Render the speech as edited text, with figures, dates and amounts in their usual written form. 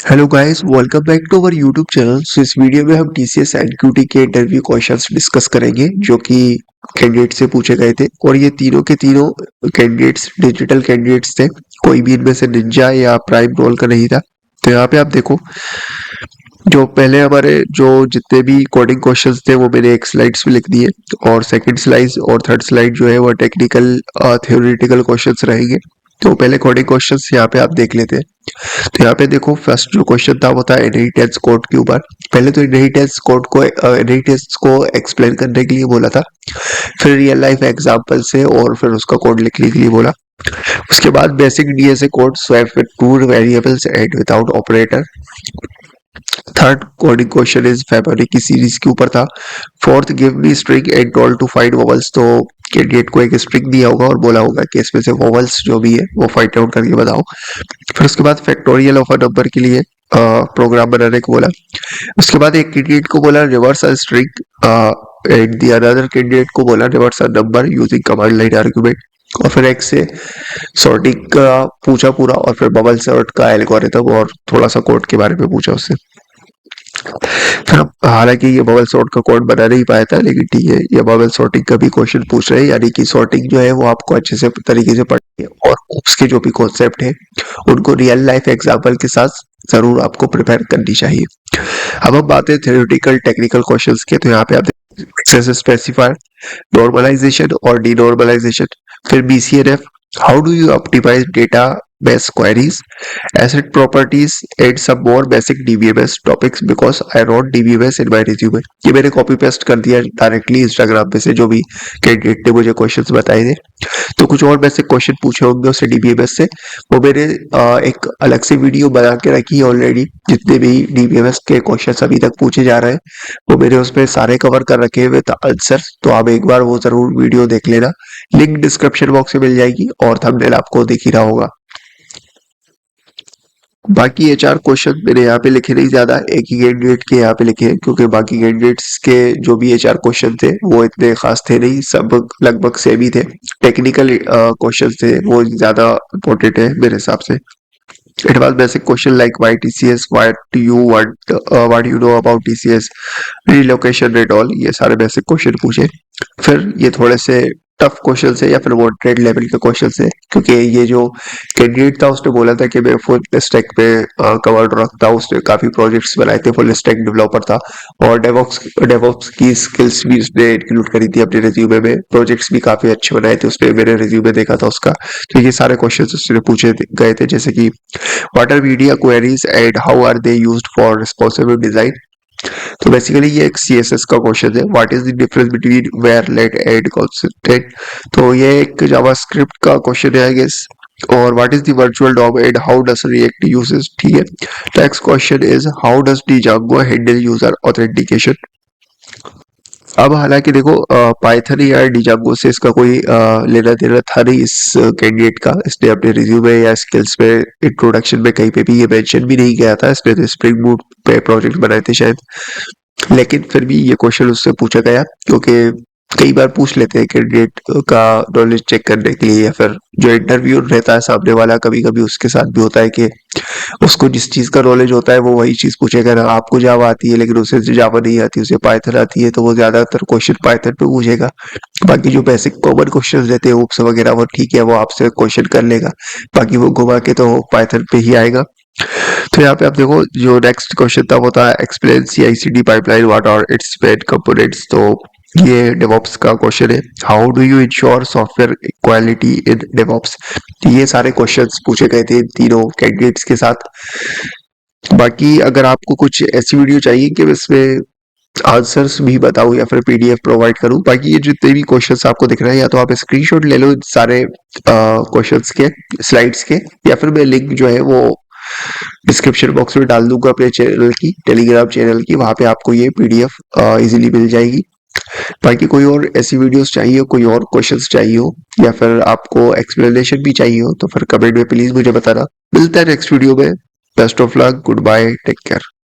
Hello guys, welcome back to our YouTube channel. इस video में हम टीसीएस एनक्यूटी के इंटरव्यू क्वेश्चंस डिस्कस करेंगे जो कि कैंडिडेट से पूछे गए थे। और ये तीनों के तीनों कैंडिडेट्स डिजिटल कैंडिडेट्स थे, कोई भी इनमें से निंजा या प्राइम रोल का नहीं था। तो यहाँ पे आप देखो, जो पहले हमारे जो जितने भी कोडिंग क्वेश्चंस थे वो मैंने एक स्लाइड्स में लिख दिए, और सेकंड स्लाइड और थर्ड स्लाइड जो है वो टेक्निकल थ्योरेटिकल क्वेश्चंस रहेंगे। तो पहले कोडिंग क्वेश्चंस यहाँ पे आप देख लेते हैं। तो यहाँ पे देखो, फर्स्ट जो क्वेश्चन था वो था इनहेरिटेंस कोड के ऊपर। पहले तो इनहेरिटेंस कोड को इनहेरिटेंस को एक्सप्लेन करने के लिए बोला था, फिर रियल लाइफ एग्जांपल से और फिर उसका कोड लिखने के लिए बोला। उसके बाद basic DSA code swap with two variables and without operator. Third coding question is फेबरी की सीरीज के ऊपर था। Fourth, give me string and tell to find vowels. तो कैंडिडेट को एक स्ट्रिंग दिया होगा और बोला होगा कि इसमें से वोवल्स जो भी है वो फाइंड आउट करके बताओ। फिर उसके बाद फैक्टोरियल ऑफ अ नंबर के लिए प्रोग्राम बनाने को बोला। उसके बाद एक कैंडिडेट को बोला reverse a string and the another candidate को बोला reverse a number using command line argument. और फिर एक से सॉर्टिंग का पूछा पूरा, और फिर बबल सॉर्ट का एल्गोरिथम और थोड़ा सा कोड के बारे में पूछा उससे। फिर हालांकि ये बबल सॉर्ट का कोड बना नहीं पाया था, लेकिन ठीक है, ये बबल सॉर्टिंग का भी क्वेश्चन पूछ रहे हैं, यानी कि सॉर्टिंग जो है वो आपको अच्छे से तरीके से पढ़नी है, और उसके जो भी कॉन्सेप्ट है उनको रियल लाइफ एग्जांपल के साथ जरूर आपको प्रिपेयर करनी चाहिए। अब हम बात है थ्योरेटिकल टेक्निकल क्वेश्चंस के। तो यहाँ पे आप एक्सेस स्पेसिफायर, नॉर्मलाइजेशन और डीनॉर्मलाइजेशन, फिर BCNF, how do you optimise database queries, asset properties and some more basic DBMS topics because I wrote DBMS in my resume। ये मैंने कॉपी पेस्ट कर दिया डायरेक्टली इंस्टाग्राम पे से, जो भी कैंडिडेट ने मुझे क्वेश्चंस बताए थे। तो कुछ और बेसिक क्वेश्चन पूछे होंगे उससे डीबीएमएस से, वो मैंने एक अलग से वीडियो बना के रखी है ऑलरेडी। जितने भी डीबीएमएस के क्वेश्चन अभी तक पूछे जा रहे हैं वो मैंने उसमें सारे कवर कर रखे हुए आंसर। तो आप एक बार वो जरूर वीडियो देख लेना, लिंक डिस्क्रिप्शन बॉक्स में मिल जाएगी और थंबनेल आपको दिख ही रहा होगा। बाकी ये चार क्वेश्चन मैंने यहाँ पे लिखे नहीं, ज्यादा एक ही कैंडिडेट के यहाँ पे लिखे हैं, क्योंकि बाकी कैंडिडेट्स के जो भी ये चार क्वेश्चन थे वो इतने खास थे नहीं, सब लगभग सेम ही थे। टेक्निकल क्वेश्चन थे वो ज्यादा इंपॉर्टेंट है मेरे हिसाब से। It was basic question like why TCS, what do you want, what you know about TCS, relocation rate, all ये सारे बेसिक क्वेश्चन पूछे। फिर ये थोड़े से टफ क्वेश्चन है या फिर मॉडरेट लेवल के क्वेश्चन है, क्योंकि ये जो कैंडिडेट था उसने बोला था कि मैं फुल स्टैक पे कवर्ड रखता हूँ, उसने काफी प्रोजेक्ट्स बनाए थे, फुल स्टैक डेवलपर था, और डेवॉप्स की स्किल्स भी उसने इंक्लूड करी थी अपने रिज्यूमे में, प्रोजेक्ट्स भी काफी अच्छे बनाए थे उसने, मेरे रिज्यूमे देखा था उसका। तो ये सारे क्वेश्चन उसने पूछे गए थे, जैसे कि what are media queries and how are they used for responsible design. तो बेसिकली ये एक सीएसएस का क्वेश्चन है, what is the difference between var let and constraint. तो ये एक जावास्क्रिप्ट का क्वेश्चन है आई गेस। और what is the virtual DOM and how does React uses, ठीक है। Next question is how does Django handle user authentication. अब हालांकि देखो, पाइथन या डिजांगो से इसका कोई लेना देना था नहीं इस कैंडिडेट का, इसने अपने रिज्यूमे या स्किल्स में इंट्रोडक्शन में कहीं पे भी ये मेंशन भी नहीं किया था, इसने तो स्प्रिंग बूट पे प्रोजेक्ट बनाए थे शायद। लेकिन फिर भी ये क्वेश्चन उससे पूछा गया, क्योंकि कई बार पूछ लेते हैं कैंडिडेट का नॉलेज चेक करने के लिए, या फिर जो इंटरव्यू रहता है सामने वाला कभी कभी उसके साथ भी होता है कि उसको जिस चीज का नॉलेज होता है वो वही चीज पूछेगा ना। आपको जावा आती है लेकिन उसे जावा नहीं आती, उसे पाइथन आती है, तो वो ज्यादातर क्वेश्चन पाइथन पे पूछेगा। बाकी जो बेसिक कॉमन क्वेश्चन रहते हैं हुक्स वगैरह वो ठीक है, वो आपसे क्वेश्चन कर लेगा, बाकी वो घुमा के तो पाइथन पे ही आएगा। तो यहाँ पे आप देखो, जो नेक्स्ट क्वेश्चन था वो था explain CICD pipeline, what are its main components. तो ये डेवॉप्स का क्वेश्चन है, how do you ensure software quality in DevOps. ये सारे क्वेश्चंस पूछे गए थे तीनों कैंडिडेट्स के साथ। बाकी अगर आपको कुछ ऐसी वीडियो चाहिए कि मैं इसमें आंसर्स भी बताऊं या फिर पीडीएफ प्रोवाइड करूं, बाकी ये जितने भी क्वेश्चंस आपको दिख रहे हैं या तो आप स्क्रीनशॉट ले लो इन सारे क्वेश्चंस के, स्लाइड्स के, या फिर मैं लिंक जो है वो डिस्क्रिप्शन बॉक्स में डाल दूंगा अपने चैनल की, टेलीग्राम चैनल की, वहां पे आपको ये पीडीएफ इजीली मिल जाएगी। बाकी कोई और ऐसी वीडियोस चाहिए हो, कोई और क्वेश्चंस चाहिए हो, या फिर आपको एक्सप्लेनेशन भी चाहिए हो, तो फिर कमेंट में प्लीज मुझे बताना। मिलता है नेक्स्ट वीडियो में। Best of luck, goodbye, take care.